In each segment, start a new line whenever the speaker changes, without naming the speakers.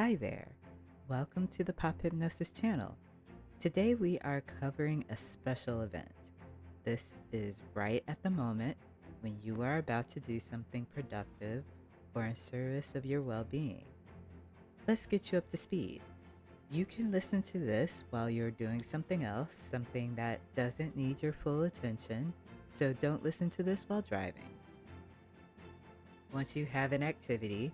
Hi there. Welcome to the Pop Hypnosis channel. Today we are covering a special event. This is right at the moment when you are about to do something productive or in service of your well-being. Let's get you up to speed. You can listen to this while you're doing something else, something that doesn't need your full attention, so don't listen to this while driving. Once you have an activity,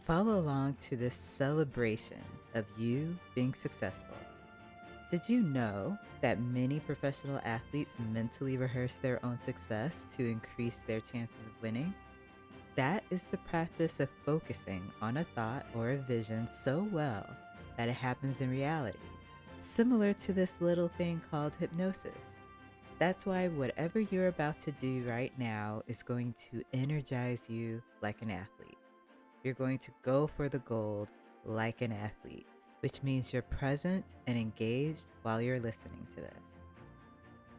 follow along to this celebration of you being successful. Did you know that many professional athletes mentally rehearse their own success to increase their chances of winning? That is the practice of focusing on a thought or a vision so well that it happens in reality, similar to this little thing called hypnosis. That's why whatever you're about to do right now is going to energize you like an athlete. You're going to go for the gold like an athlete, which means you're present and engaged while you're listening to this.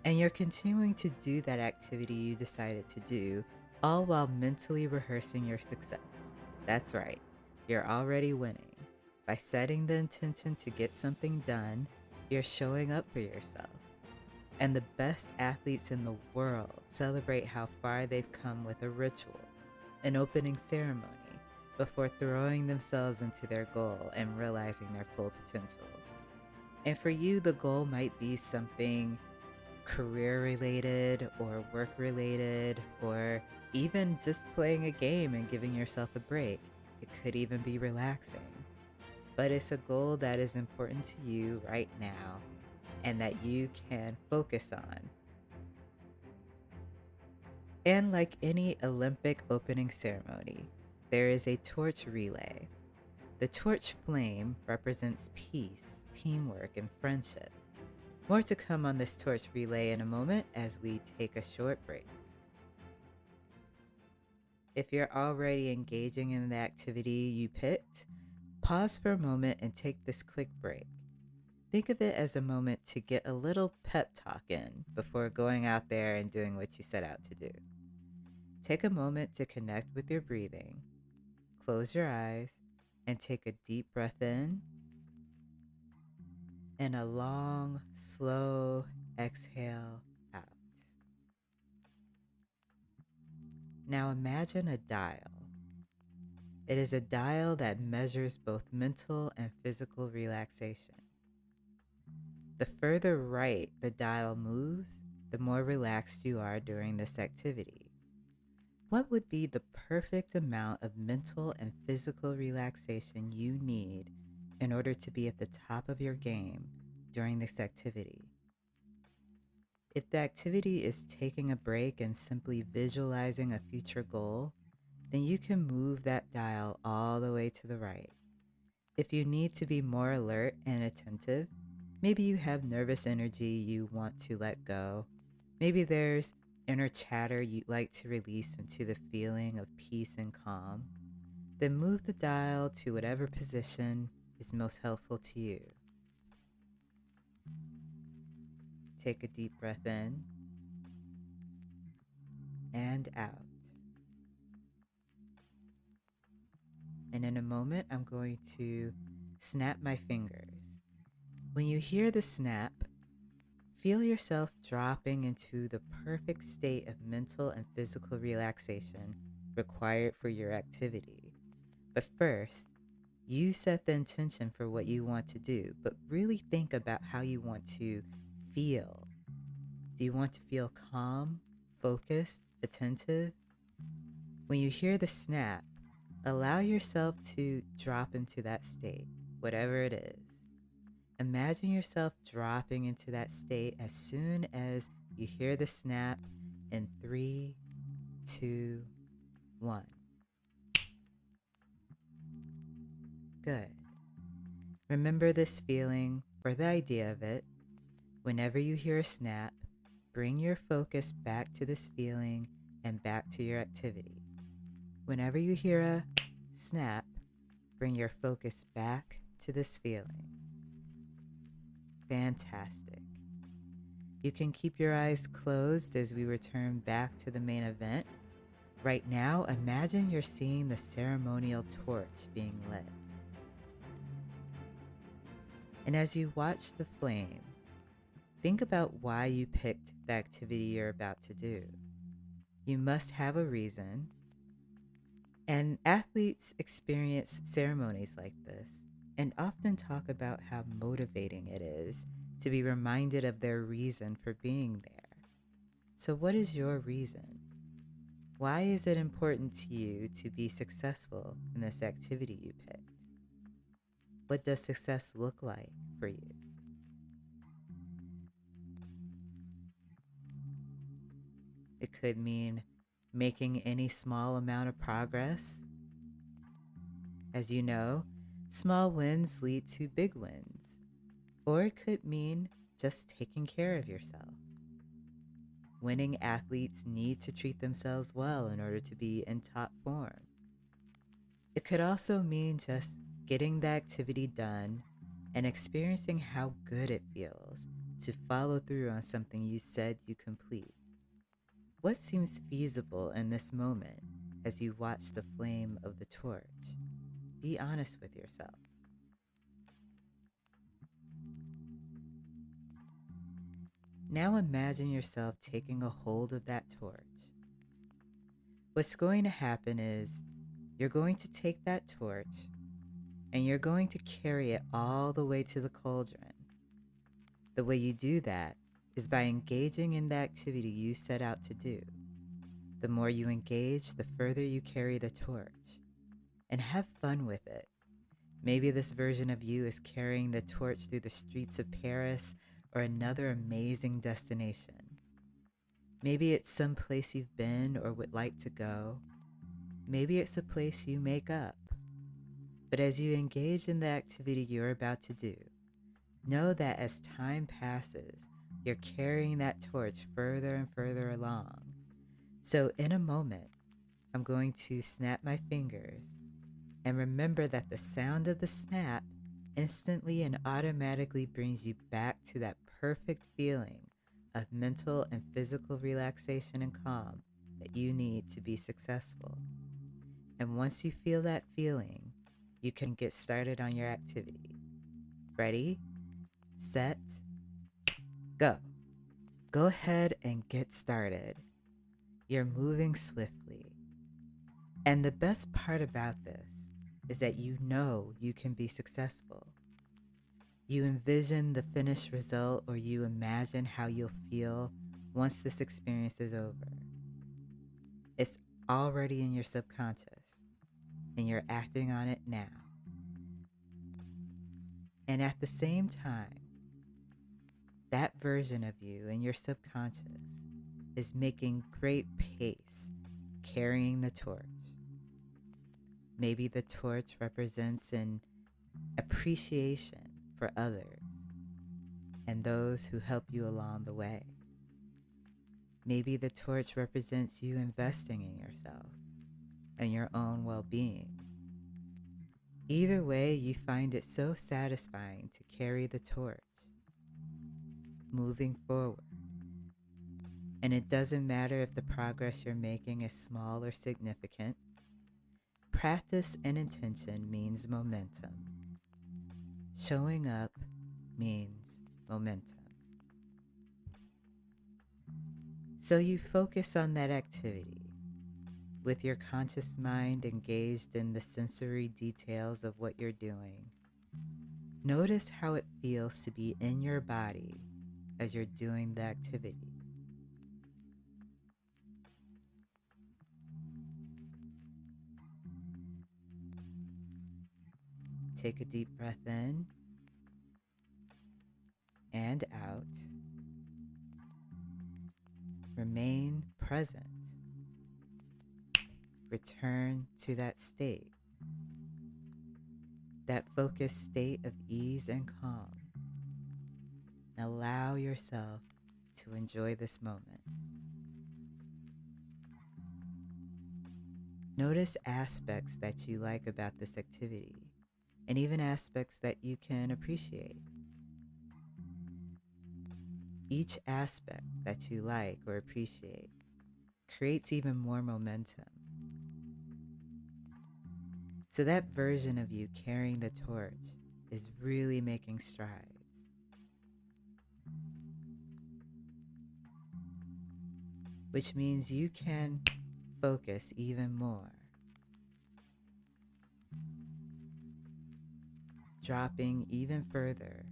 And you're continuing to do that activity you decided to do, all while mentally rehearsing your success. That's right, you're already winning. By setting the intention to get something done, you're showing up for yourself. And the best athletes in the world celebrate how far they've come with a ritual, an opening ceremony, before throwing themselves into their goal and realizing their full potential. And for you, the goal might be something career related or work related, or even just playing a game and giving yourself a break. It could even be relaxing. But it's a goal that is important to you right now and that you can focus on. And like any Olympic opening ceremony, there is a torch relay. The torch flame represents peace, teamwork, and friendship. More to come on this torch relay in a moment as we take a short break. If you're already engaging in the activity you picked, pause for a moment and take this quick break. Think of it as a moment to get a little pep talk in before going out there and doing what you set out to do. Take a moment to connect with your breathing. Close your eyes and take a deep breath in and a long, slow exhale out. Now imagine a dial. It is a dial that measures both mental and physical relaxation. The further right the dial moves, the more relaxed you are during this activity. What would be the perfect amount of mental and physical relaxation you need in order to be at the top of your game during this activity? If the activity is taking a break and simply visualizing a future goal, then you can move that dial all the way to the right. If you need to be more alert and attentive, maybe you have nervous energy you want to let go. Maybe there's inner chatter you'd like to release into the feeling of peace and calm. Then move the dial to whatever position is most helpful to you. Take a deep breath in and out. And in a moment, I'm going to snap my fingers. When you hear the snap, feel yourself dropping into the perfect state of mental and physical relaxation required for your activity. But first, you set the intention for what you want to do, but really think about how you want to feel. Do you want to feel calm, focused, attentive? When you hear the snap, allow yourself to drop into that state, whatever it is. Imagine yourself dropping into that state as soon as you hear the snap in 3, 2, 1. Good. Remember this feeling or the idea of it. Whenever you hear a snap, bring your focus back to this feeling and back to your activity. Whenever you hear a snap, bring your focus back to this feeling. Fantastic. You can keep your eyes closed as we return back to the main event. Right now, imagine you're seeing the ceremonial torch being lit. And as you watch the flame, think about why you picked the activity you're about to do. You must have a reason. And athletes experience ceremonies like this and often talk about how motivating it is to be reminded of their reason for being there. So, what is your reason? Why is it important to you to be successful in this activity you picked? What does success look like for you? It could mean making any small amount of progress. As you know, small wins lead to big wins. Or it could mean just taking care of yourself. Winning athletes need to treat themselves well in order to be in top form. It could also mean just getting the activity done and experiencing how good it feels to follow through on something you said you complete. What seems feasible in this moment as you watch the flame of the torch? Be honest with yourself. Now imagine yourself taking a hold of that torch. What's going to happen is you're going to take that torch and you're going to carry it all the way to the cauldron. The way you do that is by engaging in the activity you set out to do. The more you engage, the further you carry the torch. And have fun with it. Maybe this version of you is carrying the torch through the streets of Paris or another amazing destination. Maybe it's some place you've been or would like to go. Maybe it's a place you make up. But as you engage in the activity you're about to do, know that as time passes, you're carrying that torch further and further along. So in a moment, I'm going to snap my fingers, and remember that the sound of the snap instantly and automatically brings you back to that perfect feeling of mental and physical relaxation and calm that you need to be successful. And once you feel that feeling, you can get started on your activity. Ready, set, go. Go ahead and get started. You're moving swiftly. And the best part about this is that you know you can be successful. You envision the finished result, or you imagine how you'll feel once this experience is over. It's already in your subconscious, and you're acting on it now. And at the same time, that version of you in your subconscious is making great pace, carrying the torch. Maybe the torch represents an appreciation for others and those who help you along the way. Maybe the torch represents you investing in yourself and your own well-being. Either way, you find it so satisfying to carry the torch, moving forward. And it doesn't matter if the progress you're making is small or significant. Practice and intention means momentum. Showing up means momentum. So you focus on that activity with your conscious mind engaged in the sensory details of what you're doing. Notice how it feels to be in your body as you're doing the activity. Take a deep breath in and out. Remain present. Return to that state, that focused state of ease and calm. Allow yourself to enjoy this moment. Notice aspects that you like about this activity, and even aspects that you can appreciate. Each aspect that you like or appreciate creates even more momentum. So that version of you carrying the torch is really making strides, which means you can focus even more, dropping even further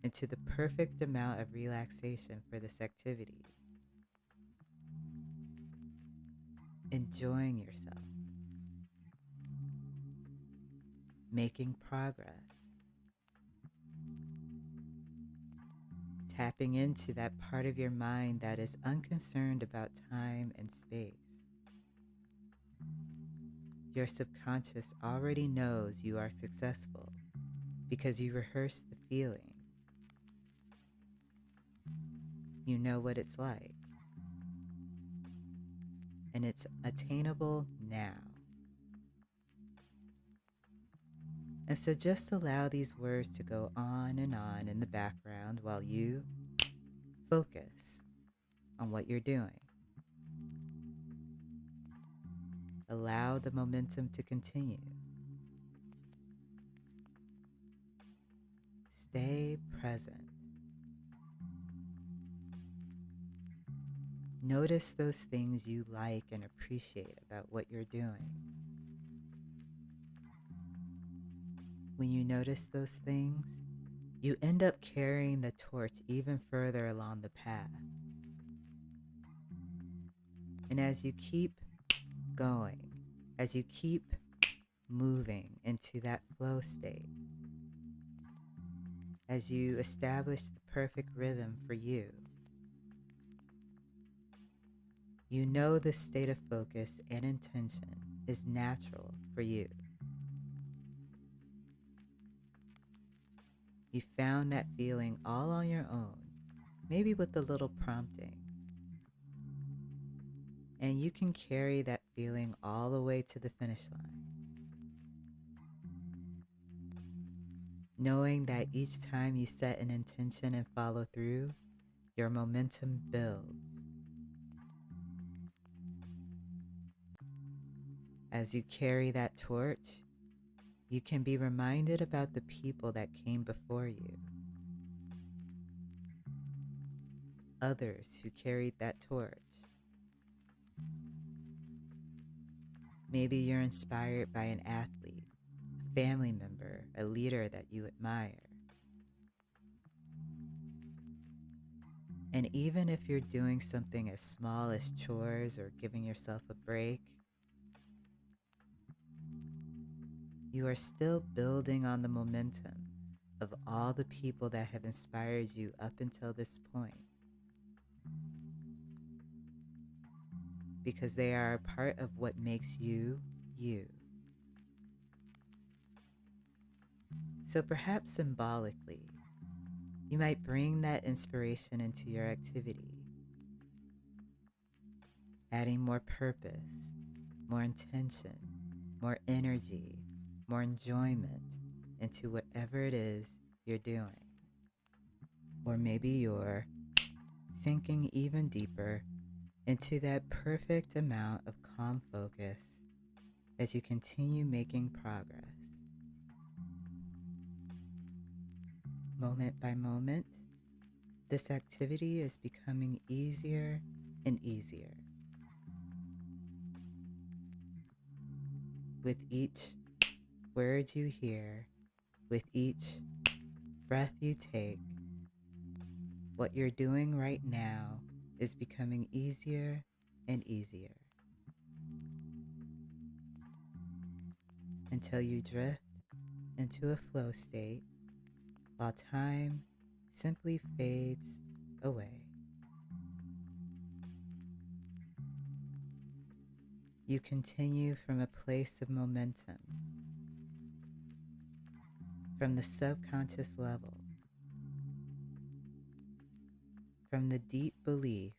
into the perfect amount of relaxation for this activity, enjoying yourself, making progress, tapping into that part of your mind that is unconcerned about time and space. Your subconscious already knows you are successful because you rehearsed the feeling. You know what it's like, and it's attainable now. And so just allow these words to go on in the background while you focus on what you're doing. Allow the momentum to continue. Stay present. Notice those things you like and appreciate about what you're doing. When you notice those things, you end up carrying the torch even further along the path. And as you keep going, as you keep moving into that flow state, as you establish the perfect rhythm for you, you know this state of focus and intention is natural for you. You found that feeling all on your own, maybe with a little prompting. And you can carry that feeling all the way to the finish line, knowing that each time you set an intention and follow through, your momentum builds. As you carry that torch, you can be reminded about the people that came before you, others who carried that torch. Maybe you're inspired by an athlete, a family member, a leader that you admire. And even if you're doing something as small as chores or giving yourself a break, you are still building on the momentum of all the people that have inspired you up until this point, because they are a part of what makes you, you. So perhaps symbolically, you might bring that inspiration into your activity, adding more purpose, more intention, more energy, more enjoyment into whatever it is you're doing. Or maybe you're sinking even deeper into that perfect amount of calm focus as you continue making progress. Moment by moment, this activity is becoming easier and easier. With each word you hear, with each breath you take, what you're doing right now is becoming easier and easier, until you drift into a flow state while time simply fades away. You continue from a place of momentum, from the subconscious level, from the deep belief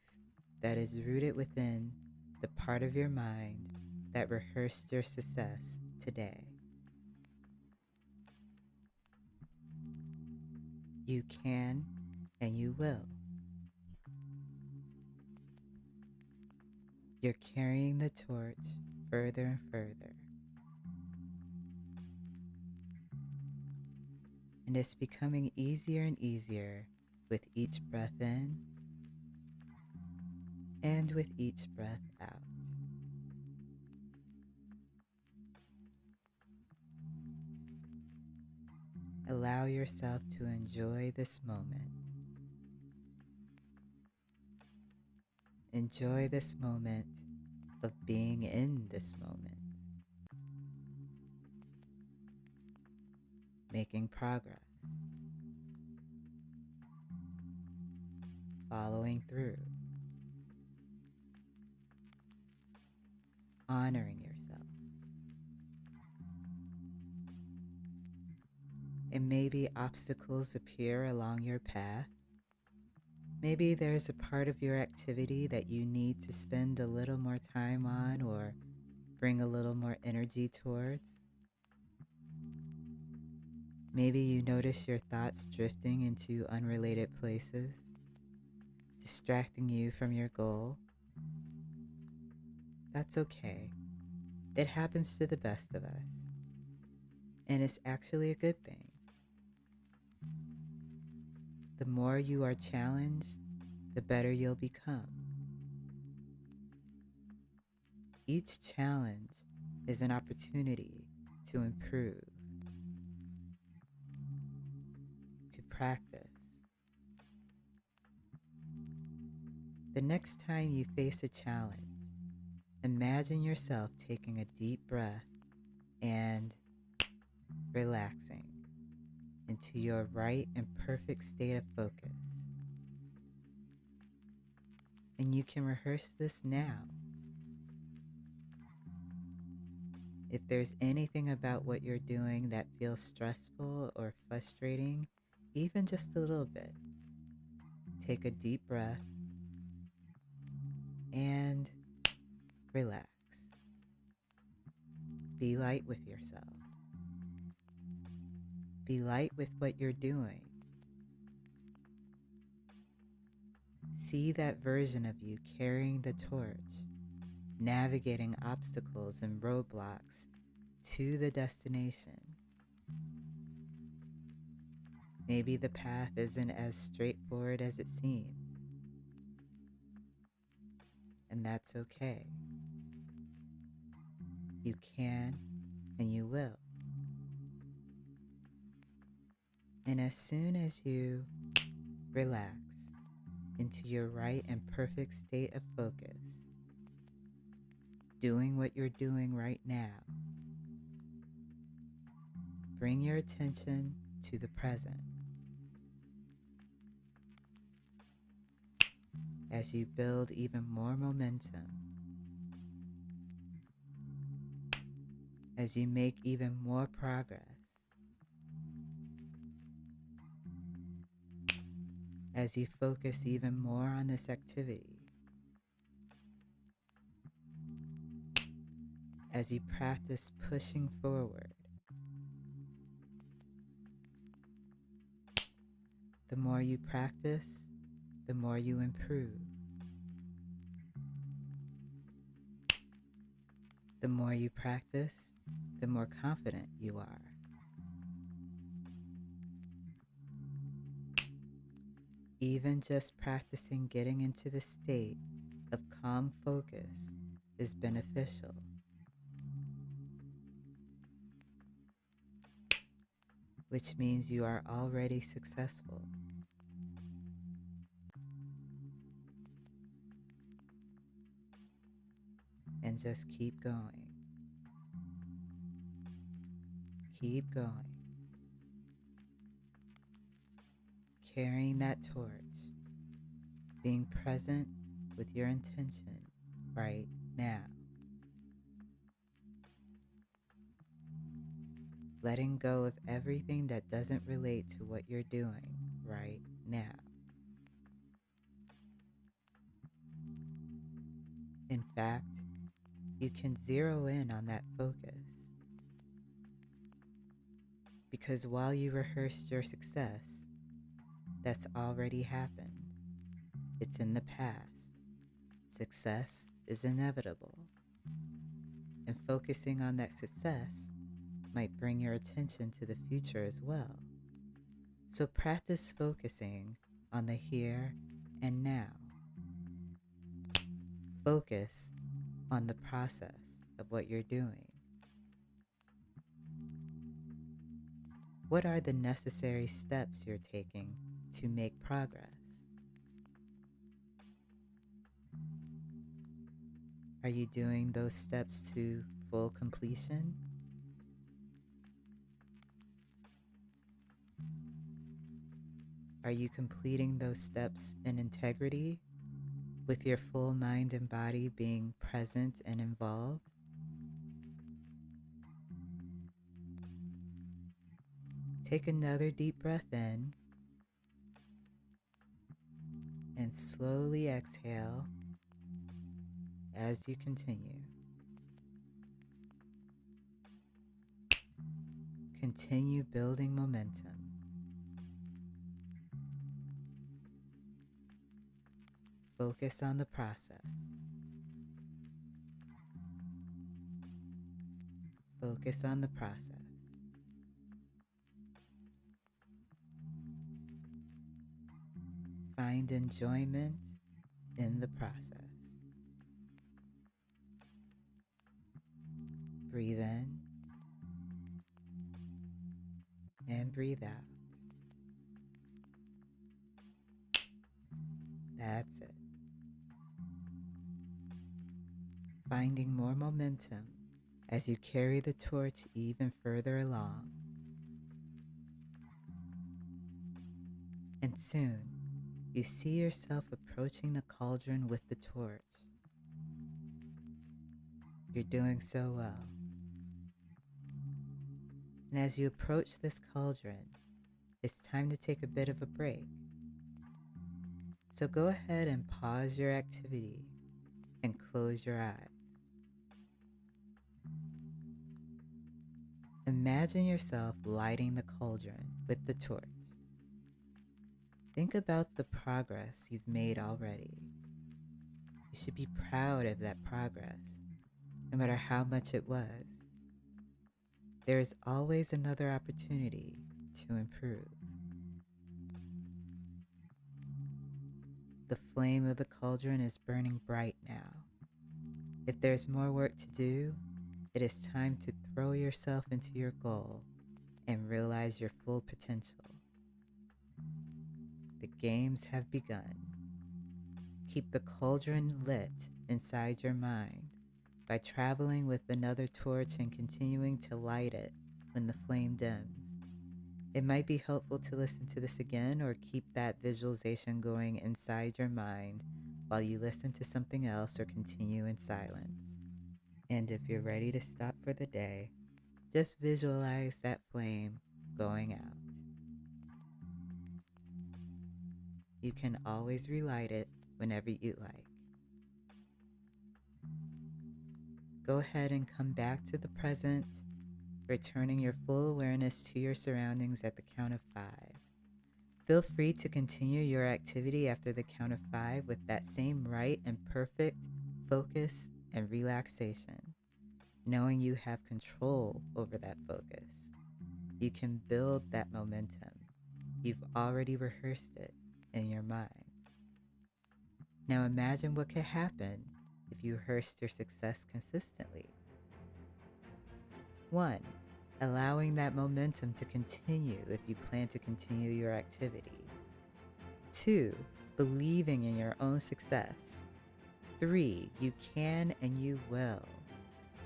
that is rooted within the part of your mind that rehearsed your success today. You can and you will. You're carrying the torch further and further. And it's becoming easier and easier with each breath in and with each breath out. Allow yourself to enjoy this moment. Enjoy this moment of being in this moment, making progress, following through, honoring yourself. And maybe obstacles appear along your path. Maybe there's a part of your activity that you need to spend a little more time on or bring a little more energy towards. Maybe you notice your thoughts drifting into unrelated places, distracting you from your goal. That's okay. It happens to the best of us. And it's actually a good thing. The more you are challenged, the better you'll become. Each challenge is an opportunity to improve, to practice. The next time you face a challenge, imagine yourself taking a deep breath and relaxing into your right and perfect state of focus. And you can rehearse this now. If there's anything about what you're doing that feels stressful or frustrating, even just a little bit, take a deep breath and relax. Be light with yourself. Be light with what you're doing. See that version of you carrying the torch, navigating obstacles and roadblocks to the destination. Maybe the path isn't as straightforward as it seems, and that's okay. You can and you will. And as soon as you relax into your right and perfect state of focus, doing what you're doing right now, bring your attention to the present. As you build even more momentum, as you make even more progress, as you focus even more on this activity, as you practice pushing forward, the more you practice, the more you improve. The more you practice, the more confident you are. Even just practicing getting into the state of calm focus is beneficial. Which means you are already successful. And just keep going. Keep going. Carrying that torch. Being present with your intention right now. Letting go of everything that doesn't relate to what you're doing right now. In fact, you can zero in on that focus. Because while you rehearsed your success, that's already happened. It's in the past. Success is inevitable. And focusing on that success might bring your attention to the future as well. So practice focusing on the here and now. Focus on the process of what you're doing. What are the necessary steps you're taking to make progress? Are you doing those steps to full completion? Are you completing those steps in integrity, with your full mind and body being present and involved? Take another deep breath in and slowly exhale as you continue. Continue building momentum. Focus on the process. Focus on the process. Find enjoyment in the process. Breathe in and breathe out. That's it. Finding more momentum as you carry the torch even further along. And soon, you see yourself approaching the cauldron with the torch. You're doing so well. And as you approach this cauldron, it's time to take a bit of a break. So go ahead and pause your activity and close your eyes. Imagine yourself lighting the cauldron with the torch. Think about the progress you've made already. You should be proud of that progress, no matter how much it was. There is always another opportunity to improve. The flame of the cauldron is burning bright now. If there's more work to do, it is time to throw yourself into your goal and realize your full potential. The games have begun. Keep the cauldron lit inside your mind by traveling with another torch and continuing to light it when the flame dims. It might be helpful to listen to this again or keep that visualization going inside your mind while you listen to something else or continue in silence. And if you're ready to stop for the day, just visualize that flame going out. You can always relight it whenever you like. Go ahead and come back to the present, returning your full awareness to your surroundings at the count of 5. Feel free to continue your activity after the count of 5 with that same right and perfect focus and relaxation, knowing you have control over that focus. You can build that momentum. You've already rehearsed it in your mind. Now imagine what could happen if you rehearsed your success consistently. 1. Allowing that momentum to continue if you plan to continue your activity. 2. Believing in your own success. 3. You can and you will.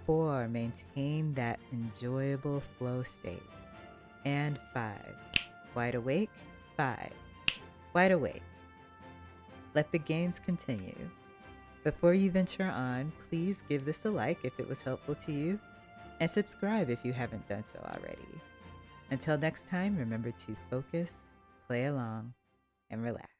4. Maintain that enjoyable flow state. And 5. Wide awake? 5. Wide awake. Let the games continue. Before you venture on, please give this a like if it was helpful to you, and subscribe if you haven't done so already. Until next time, remember to focus, play along, and relax.